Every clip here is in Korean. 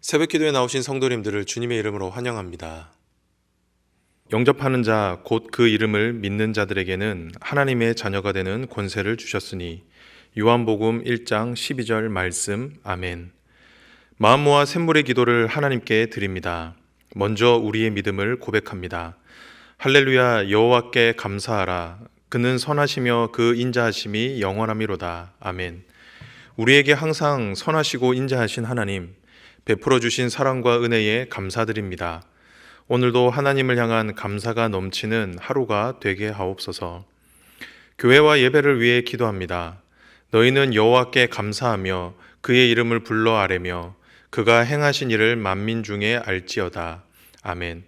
새벽 기도에 나오신 성도님들을 주님의 이름으로 환영합니다. 영접하는 자, 곧 그 이름을 믿는 자들에게는 하나님의 자녀가 되는 권세를 주셨으니 요한복음 1장 12절 말씀. 아멘. 마음 모아 샘물의 기도를 하나님께 드립니다. 먼저 우리의 믿음을 고백합니다. 할렐루야. 여호와께 감사하라. 그는 선하시며 그 인자하심이 영원하미로다. 아멘. 우리에게 항상 선하시고 인자하신 하나님, 베풀어 주신 사랑과 은혜에 감사드립니다. 오늘도 하나님을 향한 감사가 넘치는 하루가 되게 하옵소서. 교회와 예배를 위해 기도합니다. 너희는 여호와께 감사하며 그의 이름을 불러 아뢰며 그가 행하신 일을 만민 중에 알지어다. 아멘.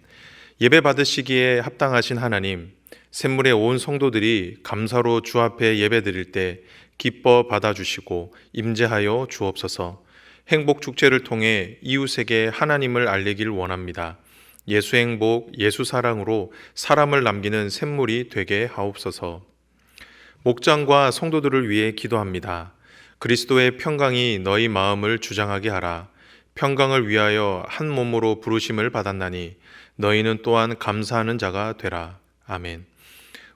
예배 받으시기에 합당하신 하나님, 샘물의 온 성도들이 감사로 주 앞에 예배 드릴 때 기뻐 받아주시고 임재하여 주옵소서. 행복 축제를 통해 이웃에게 하나님을 알리길 원합니다. 예수 행복, 예수 사랑으로 사람을 남기는 샘물이 되게 하옵소서. 목장과 성도들을 위해 기도합니다. 그리스도의 평강이 너희 마음을 주장하게 하라. 평강을 위하여 한 몸으로 부르심을 받았나니 너희는 또한 감사하는 자가 되라. 아멘.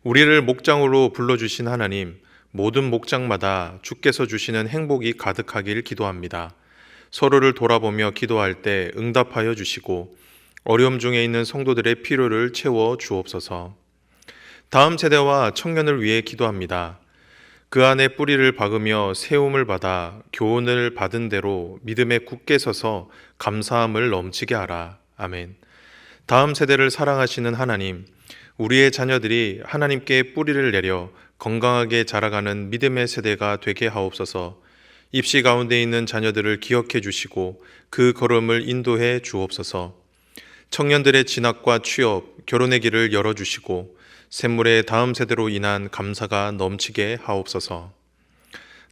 우리를 목장으로 불러주신 하나님, 모든 목장마다 주께서 주시는 행복이 가득하길 기도합니다. 서로를 돌아보며 기도할 때 응답하여 주시고 어려움 중에 있는 성도들의 필요를 채워 주옵소서. 다음 세대와 청년을 위해 기도합니다. 그 안에 뿌리를 박으며 세움을 받아 교훈을 받은 대로 믿음에 굳게 서서 감사함을 넘치게 하라. 아멘. 다음 세대를 사랑하시는 하나님, 우리의 자녀들이 하나님께 뿌리를 내려 건강하게 자라가는 믿음의 세대가 되게 하옵소서. 입시 가운데 있는 자녀들을 기억해 주시고 그 걸음을 인도해 주옵소서. 청년들의 진학과 취업, 결혼의 길을 열어주시고 샘물의 다음 세대로 인한 감사가 넘치게 하옵소서.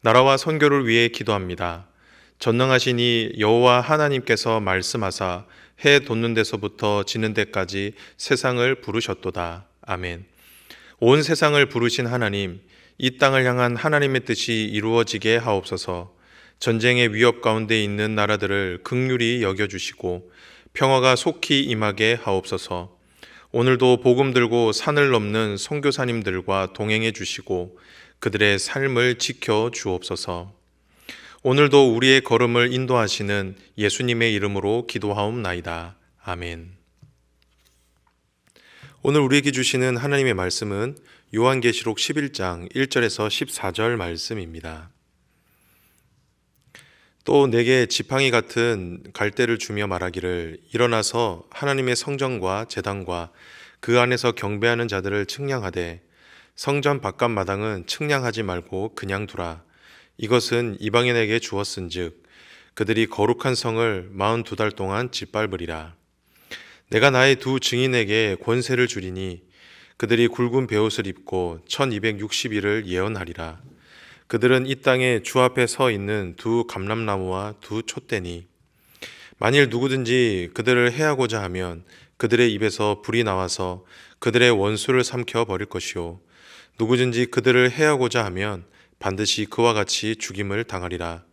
나라와 선교를 위해 기도합니다. 전능하신 이 여호와 하나님께서 말씀하사 해 돋는 데서부터 지는 데까지 세상을 부르셨도다. 아멘. 온 세상을 부르신 하나님, 이 땅을 향한 하나님의 뜻이 이루어지게 하옵소서. 전쟁의 위협 가운데 있는 나라들을 긍휼히 여겨주시고 평화가 속히 임하게 하옵소서. 오늘도 복음 들고 산을 넘는 선교사님들과 동행해 주시고 그들의 삶을 지켜 주옵소서. 오늘도 우리의 걸음을 인도하시는 예수님의 이름으로 기도하옵나이다. 아멘. 오늘 우리에게 주시는 하나님의 말씀은 요한계시록 11장 1절에서 14절 말씀입니다. 또 내게 지팡이 같은 갈대를 주며 말하기를 일어나서 하나님의 성전과 제단과 그 안에서 경배하는 자들을 측량하되 성전 바깥 마당은 측량하지 말고 그냥 두라. 이것은 이방인에게 주었은즉 그들이 거룩한 성을 42달 동안 짓밟으리라. 내가 나의 두 증인에게 권세를 주리니 그들이 굵은 베옷을 입고 1260일을 예언하리라. 그들은 이 땅에 주 앞에 서 있는 두 감람나무와 두 촛대니 만일 누구든지 그들을 해하고자 하면 그들의 입에서 불이 나와서 그들의 원수를 삼켜 버릴 것이요 누구든지 그들을 해하고자 하면 반드시 그와 같이 죽임을 당하리라.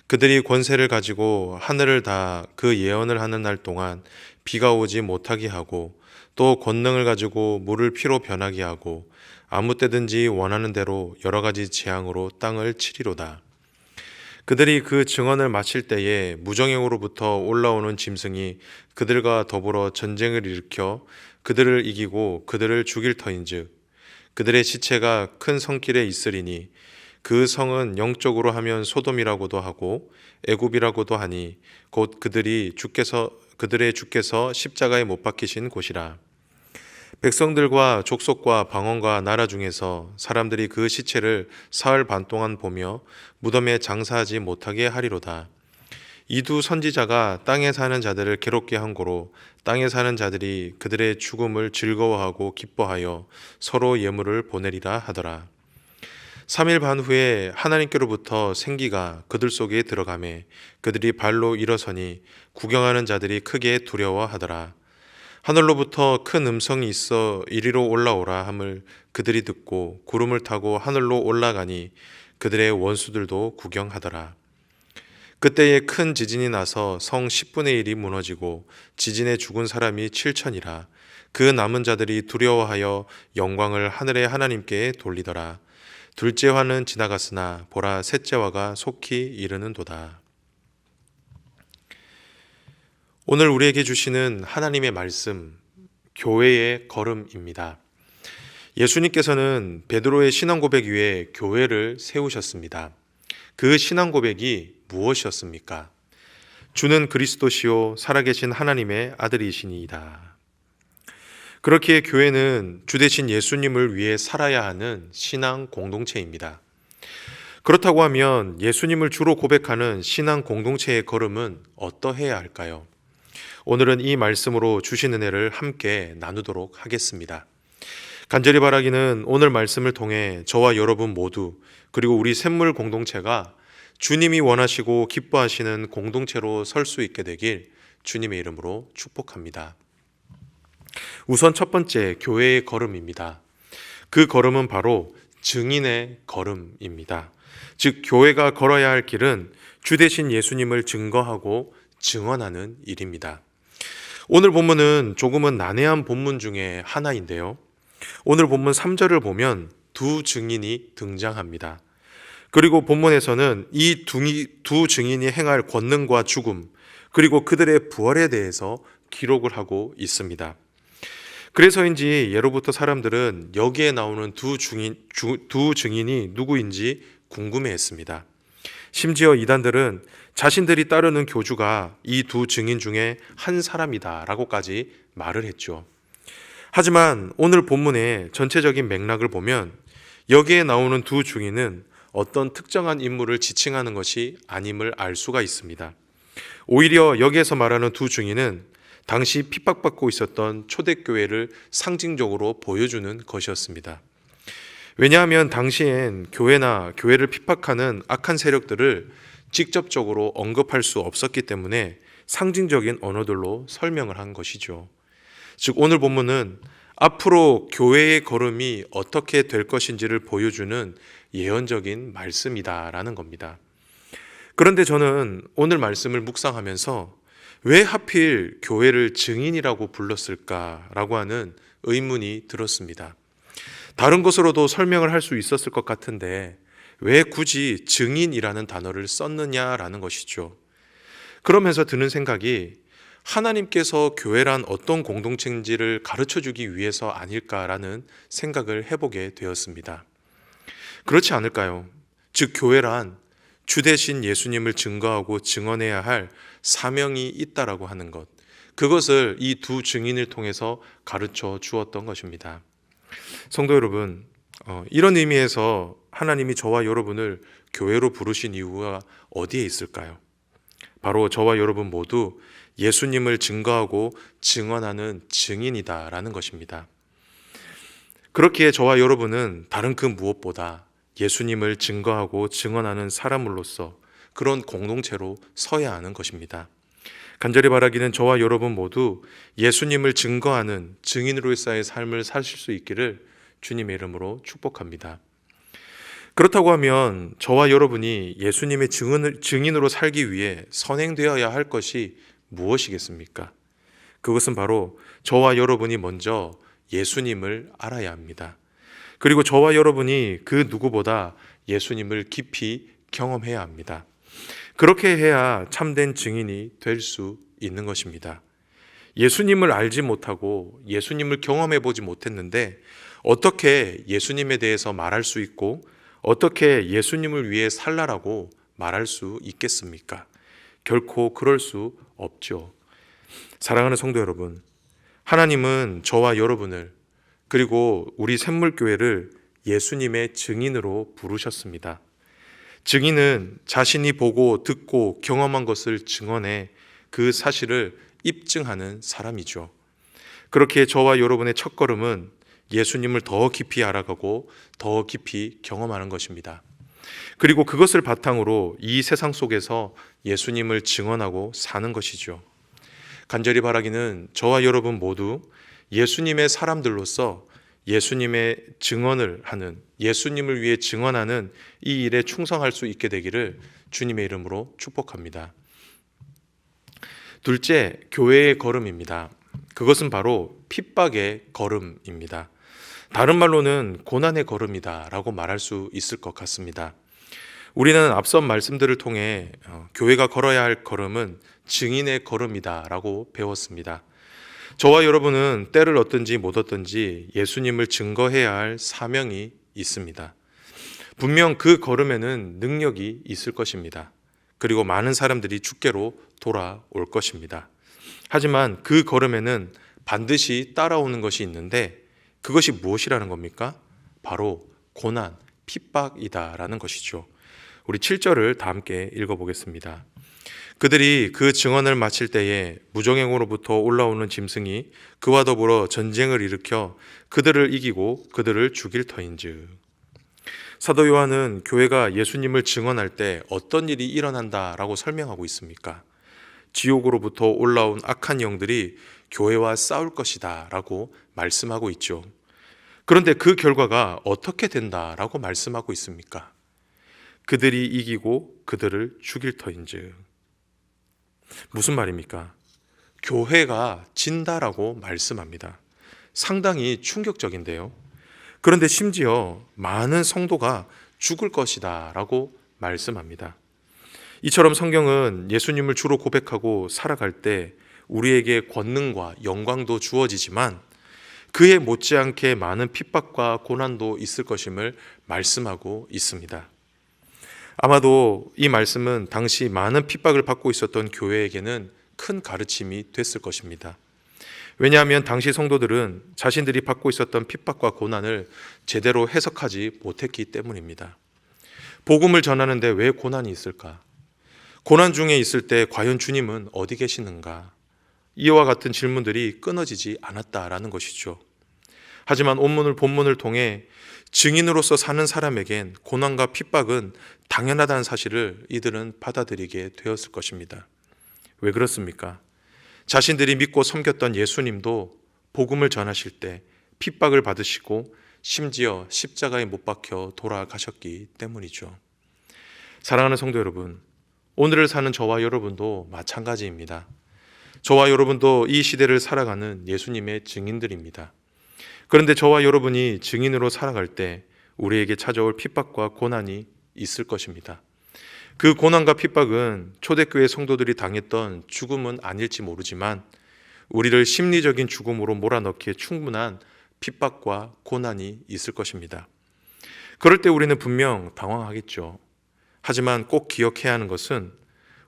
그들이 권세를 가지고 하늘을 다 그 예언을 하는 날 동안 비가 오지 못하게 하고 또 권능을 가지고 물을 피로 변하게 하고 아무 때든지 원하는 대로 여러 가지 재앙으로 땅을 치리로다. 그들이 그 증언을 마칠 때에 무정형으로부터 올라오는 짐승이 그들과 더불어 전쟁을 일으켜 그들을 이기고 그들을 죽일 터인즉 그들의 시체가 큰 성길에 있으리니 그 성은 영적으로 하면 소돔이라고도 하고 애굽이라고도 하니 곧 그들의 주께서 십자가에 못 박히신 곳이라. 백성들과 족속과 방언과 나라 중에서 사람들이 그 시체를 사흘 반 동안 보며 무덤에 장사하지 못하게 하리로다. 이 두 선지자가 땅에 사는 자들을 괴롭게 한 고로 땅에 사는 자들이 그들의 죽음을 즐거워하고 기뻐하여 서로 예물을 보내리라 하더라. 3일 반 후에 하나님께로부터 생기가 그들 속에 들어가매 그들이 발로 일어서니 구경하는 자들이 크게 두려워하더라. 하늘로부터 큰 음성이 있어 이리로 올라오라 함을 그들이 듣고 구름을 타고 하늘로 올라가니 그들의 원수들도 구경하더라. 그때에 큰 지진이 나서 성 10분의 1이 무너지고 지진에 죽은 사람이 7천이라. 그 남은 자들이 두려워하여 영광을 하늘의 하나님께 돌리더라. 둘째 화는 지나갔으나 보라, 셋째 화가 속히 이르는도다. 오늘 우리에게 주시는 하나님의 말씀, 교회의 걸음입니다. 예수님께서는 베드로의 신앙 고백 위에 교회를 세우셨습니다. 그 신앙 고백이 무엇이었습니까? 주는 그리스도시요 살아계신 하나님의 아들이시니이다. 그렇기에 교회는 주 대신 예수님을 위해 살아야 하는 신앙 공동체입니다. 그렇다고 하면 예수님을 주로 고백하는 신앙 공동체의 걸음은 어떠해야 할까요? 오늘은 이 말씀으로 주신 은혜를 함께 나누도록 하겠습니다. 간절히 바라기는 오늘 말씀을 통해 저와 여러분 모두, 그리고 우리 샘물 공동체가 주님이 원하시고 기뻐하시는 공동체로 설 수 있게 되길 주님의 이름으로 축복합니다. 우선 첫 번째, 교회의 걸음입니다. 그 걸음은 바로 증인의 걸음입니다. 즉, 교회가 걸어야 할 길은 주 대신 예수님을 증거하고 증언하는 일입니다. 오늘 본문은 조금은 난해한 본문 중에 하나인데요. 오늘 본문 3절을 보면 두 증인이 등장합니다. 그리고 본문에서는 이 두 증인이 행할 권능과 죽음, 그리고 그들의 부활에 대해서 기록을 하고 있습니다. 그래서인지 예로부터 사람들은 여기에 나오는 두 증인이 누구인지 궁금해했습니다. 심지어 이단들은 자신들이 따르는 교주가 이 두 증인 중에 한 사람이다 라고까지 말을 했죠. 하지만 오늘 본문의 전체적인 맥락을 보면 여기에 나오는 두 증인은 어떤 특정한 인물을 지칭하는 것이 아님을 알 수가 있습니다. 오히려 여기에서 말하는 두 증인은 당시 핍박받고 있었던 초대교회를 상징적으로 보여주는 것이었습니다. 왜냐하면 당시엔 교회나 교회를 핍박하는 악한 세력들을 직접적으로 언급할 수 없었기 때문에 상징적인 언어들로 설명을 한 것이죠. 즉, 오늘 본문은 앞으로 교회의 걸음이 어떻게 될 것인지를 보여주는 예언적인 말씀이다라는 겁니다. 그런데 저는 오늘 말씀을 묵상하면서 왜 하필 교회를 증인이라고 불렀을까라고 하는 의문이 들었습니다. 다른 것으로도 설명을 할 수 있었을 것 같은데 왜 굳이 증인이라는 단어를 썼느냐라는 것이죠. 그러면서 드는 생각이 하나님께서 교회란 어떤 공동체인지를 가르쳐주기 위해서 아닐까라는 생각을 해보게 되었습니다. 그렇지 않을까요? 즉, 교회란 주 대신 예수님을 증거하고 증언해야 할 사명이 있다라고 하는 것, 그것을 이 두 증인을 통해서 가르쳐 주었던 것입니다. 성도 여러분, 이런 의미에서 하나님이 저와 여러분을 교회로 부르신 이유가 어디에 있을까요? 바로 저와 여러분 모두 예수님을 증거하고 증언하는 증인이다라는 것입니다. 그렇기에 저와 여러분은 다른 그 무엇보다 예수님을 증거하고 증언하는 사람으로서 그런 공동체로 서야 하는 것입니다. 간절히 바라기는 저와 여러분 모두 예수님을 증거하는 증인으로서의 삶을 사실 수 있기를 주님의 이름으로 축복합니다. 그렇다고 하면 저와 여러분이 예수님의 증인으로 살기 위해 선행되어야 할 것이 무엇이겠습니까? 그것은 바로 저와 여러분이 먼저 예수님을 알아야 합니다. 그리고 저와 여러분이 그 누구보다 예수님을 깊이 경험해야 합니다. 그렇게 해야 참된 증인이 될 수 있는 것입니다. 예수님을 알지 못하고 예수님을 경험해 보지 못했는데 어떻게 예수님에 대해서 말할 수 있고 어떻게 예수님을 위해 살라라고 말할 수 있겠습니까? 결코 그럴 수 없죠. 사랑하는 성도 여러분, 하나님은 저와 여러분을 그리고 우리 샘물교회를 예수님의 증인으로 부르셨습니다. 증인은 자신이 보고 듣고 경험한 것을 증언해 그 사실을 입증하는 사람이죠. 그렇게 저와 여러분의 첫걸음은 예수님을 더 깊이 알아가고 더 깊이 경험하는 것입니다. 그리고 그것을 바탕으로 이 세상 속에서 예수님을 증언하고 사는 것이죠. 간절히 바라기는 저와 여러분 모두 예수님의 사람들로서 예수님의 증언을 하는, 예수님을 위해 증언하는 이 일에 충성할 수 있게 되기를 주님의 이름으로 축복합니다. 둘째, 교회의 걸음입니다. 그것은 바로 핍박의 걸음입니다. 다른 말로는 고난의 걸음이다 라고 말할 수 있을 것 같습니다. 우리는 앞선 말씀들을 통해 교회가 걸어야 할 걸음은 증인의 걸음이다 라고 배웠습니다. 저와 여러분은 때를 얻든지 못 얻든지 예수님을 증거해야 할 사명이 있습니다. 분명 그 걸음에는 능력이 있을 것입니다. 그리고 많은 사람들이 주께로 돌아올 것입니다. 하지만 그 걸음에는 반드시 따라오는 것이 있는데 그것이 무엇이라는 겁니까? 바로 고난, 핍박이다라는 것이죠. 우리 7절을 다 함께 읽어보겠습니다. 그들이 그 증언을 마칠 때에 무정행으로부터 올라오는 짐승이 그와 더불어 전쟁을 일으켜 그들을 이기고 그들을 죽일 터인즉. 사도 요한은 교회가 예수님을 증언할 때 어떤 일이 일어난다라고 설명하고 있습니까? 지옥으로부터 올라온 악한 영들이 교회와 싸울 것이다 라고 말씀하고 있죠. 그런데 그 결과가 어떻게 된다라고 말씀하고 있습니까? 그들이 이기고 그들을 죽일 터인즉. 무슨 말입니까? 교회가 진다라고 말씀합니다. 상당히 충격적인데요. 그런데 심지어 많은 성도가 죽을 것이다 라고 말씀합니다. 이처럼 성경은 예수님을 주로 고백하고 살아갈 때 우리에게 권능과 영광도 주어지지만 그에 못지않게 많은 핍박과 고난도 있을 것임을 말씀하고 있습니다. 아마도 이 말씀은 당시 많은 핍박을 받고 있었던 교회에게는 큰 가르침이 됐을 것입니다. 왜냐하면 당시 성도들은 자신들이 받고 있었던 핍박과 고난을 제대로 해석하지 못했기 때문입니다. 복음을 전하는데 왜 고난이 있을까? 고난 중에 있을 때 과연 주님은 어디 계시는가? 이와 같은 질문들이 끊어지지 않았다라는 것이죠. 하지만 본문을 통해 증인으로서 사는 사람에겐 고난과 핍박은 당연하다는 사실을 이들은 받아들이게 되었을 것입니다. 왜 그렇습니까? 자신들이 믿고 섬겼던 예수님도 복음을 전하실 때 핍박을 받으시고 심지어 십자가에 못 박혀 돌아가셨기 때문이죠. 사랑하는 성도 여러분, 오늘을 사는 저와 여러분도 마찬가지입니다. 저와 여러분도 이 시대를 살아가는 예수님의 증인들입니다. 그런데 저와 여러분이 증인으로 살아갈 때 우리에게 찾아올 핍박과 고난이 있을 것입니다. 그 고난과 핍박은 초대교회 성도들이 당했던 죽음은 아닐지 모르지만 우리를 심리적인 죽음으로 몰아넣기에 충분한 핍박과 고난이 있을 것입니다. 그럴 때 우리는 분명 당황하겠죠. 하지만 꼭 기억해야 하는 것은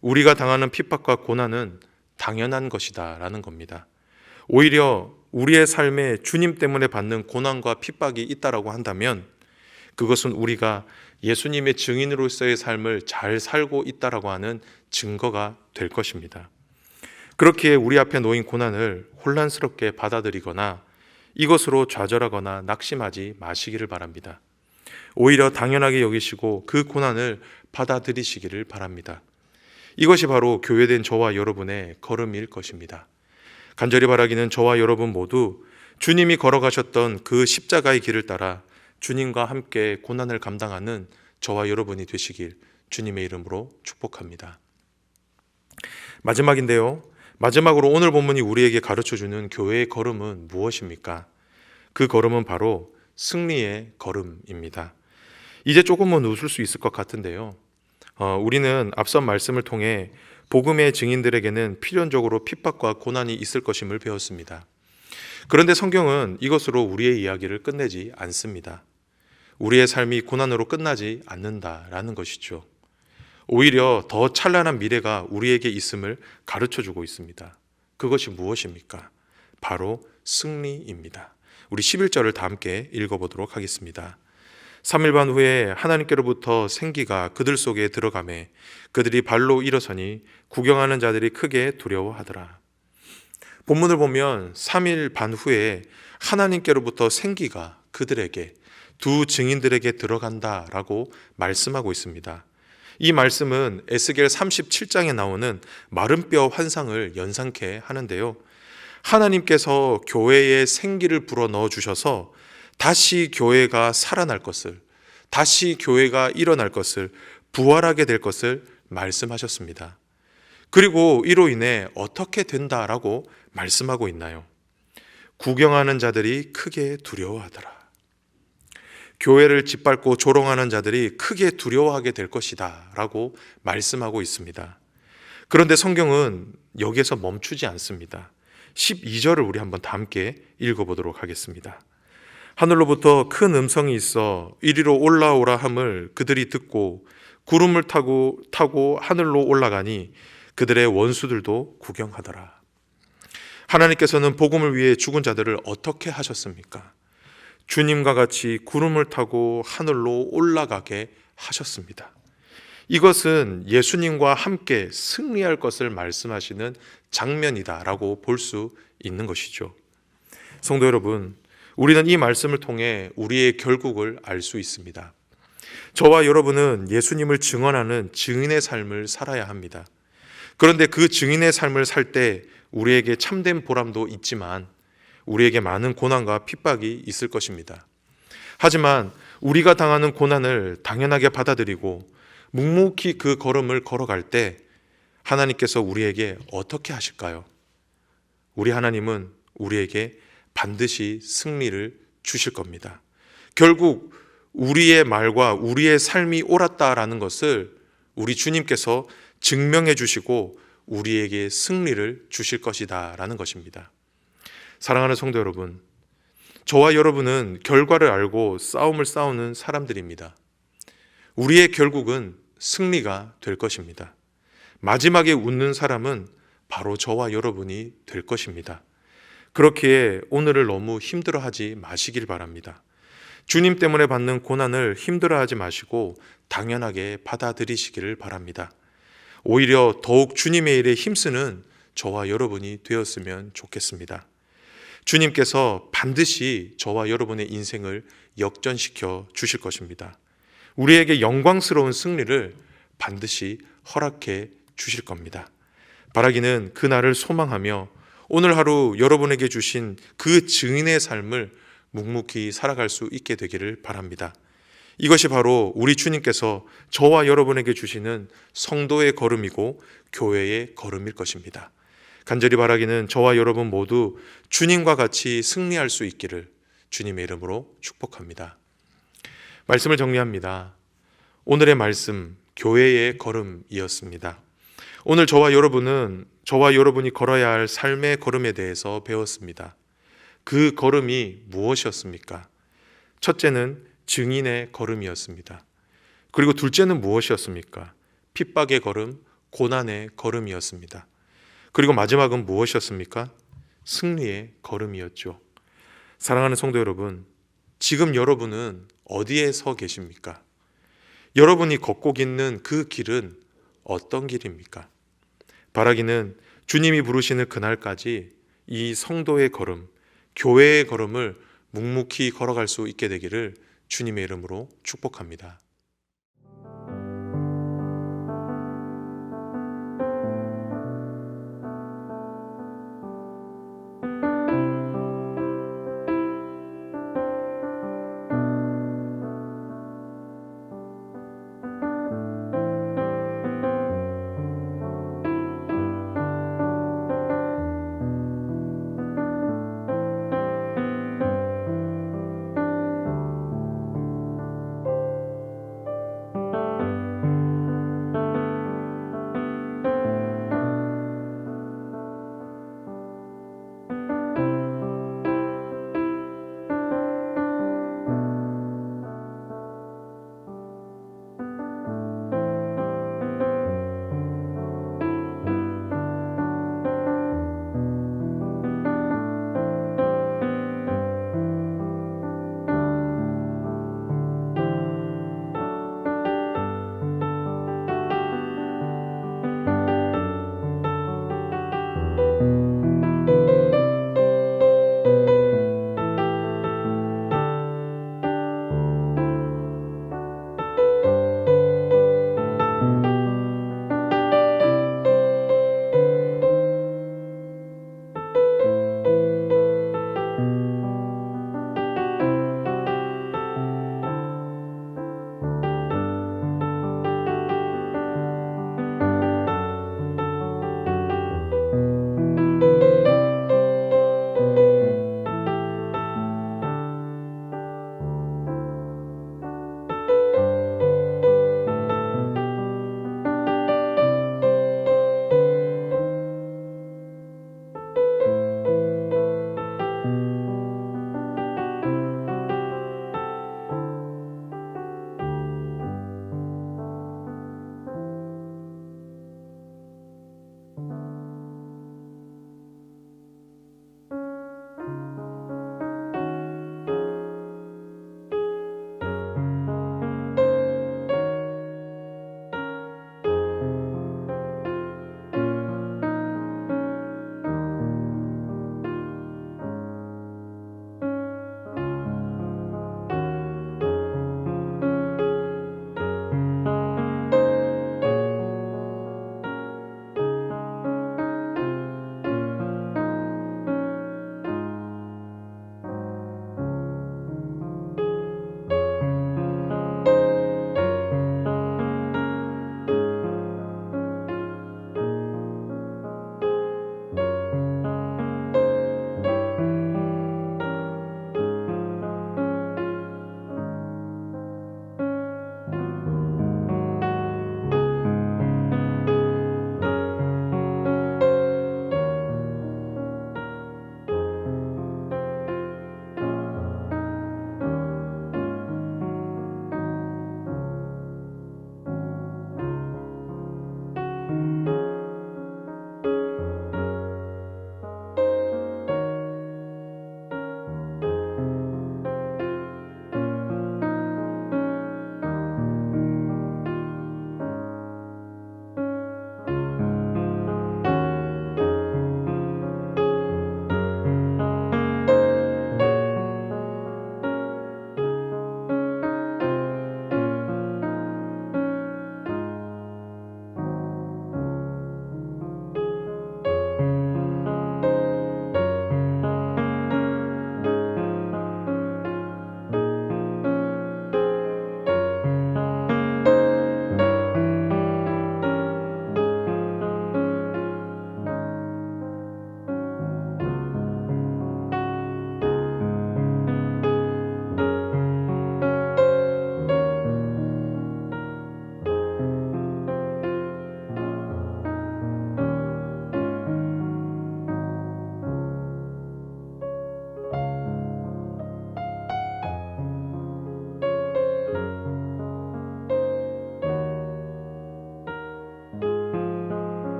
우리가 당하는 핍박과 고난은 당연한 것이다 라는 겁니다. 오히려 우리의 삶에 주님 때문에 받는 고난과 핍박이 있다라고 한다면 그것은 우리가 예수님의 증인으로서의 삶을 잘 살고 있다라고 하는 증거가 될 것입니다. 그렇기에 우리 앞에 놓인 고난을 혼란스럽게 받아들이거나 이것으로 좌절하거나 낙심하지 마시기를 바랍니다. 오히려 당연하게 여기시고 그 고난을 받아들이시기를 바랍니다. 이것이 바로 교회된 저와 여러분의 걸음일 것입니다. 간절히 바라기는 저와 여러분 모두 주님이 걸어가셨던 그 십자가의 길을 따라 주님과 함께 고난을 감당하는 저와 여러분이 되시길 주님의 이름으로 축복합니다. 마지막인데요. 마지막으로 오늘 본문이 우리에게 가르쳐주는 교회의 걸음은 무엇입니까? 그 걸음은 바로 승리의 걸음입니다. 이제 조금은 웃을 수 있을 것 같은데요. 우리는 앞선 말씀을 통해 복음의 증인들에게는 필연적으로 핍박과 고난이 있을 것임을 배웠습니다. 그런데 성경은 이것으로 우리의 이야기를 끝내지 않습니다. 우리의 삶이 고난으로 끝나지 않는다라는 것이죠. 오히려 더 찬란한 미래가 우리에게 있음을 가르쳐주고 있습니다. 그것이 무엇입니까? 바로 승리입니다. 우리 11절을 다 함께 읽어보도록 하겠습니다. 3일 반 후에 하나님께로부터 생기가 그들 속에 들어가매 그들이 발로 일어서니 구경하는 자들이 크게 두려워하더라. 본문을 보면 3일 반 후에 하나님께로부터 생기가 그들에게, 두 증인들에게 들어간다라고 말씀하고 있습니다. 이 말씀은 에스겔 37장에 나오는 마른 뼈 환상을 연상케 하는데요. 하나님께서 교회에 생기를 불어 넣어 주셔서 다시 교회가 살아날 것을, 다시 교회가 일어날 것을, 부활하게 될 것을 말씀하셨습니다. 그리고 이로 인해 어떻게 된다라고 말씀하고 있나요? 구경하는 자들이 크게 두려워하더라. 교회를 짓밟고 조롱하는 자들이 크게 두려워하게 될 것이다 라고 말씀하고 있습니다. 그런데 성경은 여기에서 멈추지 않습니다. 12절을 우리 한번 다 함께 읽어보도록 하겠습니다. 하늘로부터 큰 음성이 있어 이리로 올라오라 함을 그들이 듣고 구름을 타고 하늘로 올라가니 그들의 원수들도 구경하더라. 하나님께서는 복음을 위해 죽은 자들을 어떻게 하셨습니까? 주님과 같이 구름을 타고 하늘로 올라가게 하셨습니다. 이것은 예수님과 함께 승리할 것을 말씀하시는 장면이다라고 볼 수 있는 것이죠. 성도 여러분, 우리는 이 말씀을 통해 우리의 결국을 알 수 있습니다. 저와 여러분은 예수님을 증언하는 증인의 삶을 살아야 합니다. 그런데 그 증인의 삶을 살 때 우리에게 참된 보람도 있지만 우리에게 많은 고난과 핍박이 있을 것입니다. 하지만 우리가 당하는 고난을 당연하게 받아들이고 묵묵히 그 걸음을 걸어갈 때 하나님께서 우리에게 어떻게 하실까요? 우리 하나님은 우리에게 반드시 승리를 주실 겁니다. 결국 우리의 말과 우리의 삶이 옳았다라는 것을 우리 주님께서 증명해 주시고 우리에게 승리를 주실 것이다 라는 것입니다. 사랑하는 성도 여러분, 저와 여러분은 결과를 알고 싸움을 싸우는 사람들입니다. 우리의 결국은 승리가 될 것입니다. 마지막에 웃는 사람은 바로 저와 여러분이 될 것입니다. 그렇기에 오늘을 너무 힘들어하지 마시길 바랍니다. 주님 때문에 받는 고난을 힘들어하지 마시고 당연하게 받아들이시기를 바랍니다. 오히려 더욱 주님의 일에 힘쓰는 저와 여러분이 되었으면 좋겠습니다. 주님께서 반드시 저와 여러분의 인생을 역전시켜 주실 것입니다. 우리에게 영광스러운 승리를 반드시 허락해 주실 겁니다. 바라기는 그날을 소망하며 오늘 하루 여러분에게 주신 그 증인의 삶을 묵묵히 살아갈 수 있게 되기를 바랍니다. 이것이 바로 우리 주님께서 저와 여러분에게 주시는 성도의 걸음이고 교회의 걸음일 것입니다. 간절히 바라기는 저와 여러분 모두 주님과 같이 승리할 수 있기를 주님의 이름으로 축복합니다. 말씀을 정리합니다. 오늘의 말씀, 교회의 걸음이었습니다. 오늘 저와 여러분이 걸어야 할 삶의 걸음에 대해서 배웠습니다. 그 걸음이 무엇이었습니까? 첫째는 증인의 걸음이었습니다. 그리고 둘째는 무엇이었습니까? 핍박의 걸음, 고난의 걸음이었습니다. 그리고 마지막은 무엇이었습니까? 승리의 걸음이었죠. 사랑하는 성도 여러분, 지금 여러분은 어디에 서 계십니까? 여러분이 걷고 있는 그 길은 어떤 길입니까? 바라기는 주님이 부르시는 그날까지 이 성도의 걸음, 교회의 걸음을 묵묵히 걸어갈 수 있게 되기를 주님의 이름으로 축복합니다.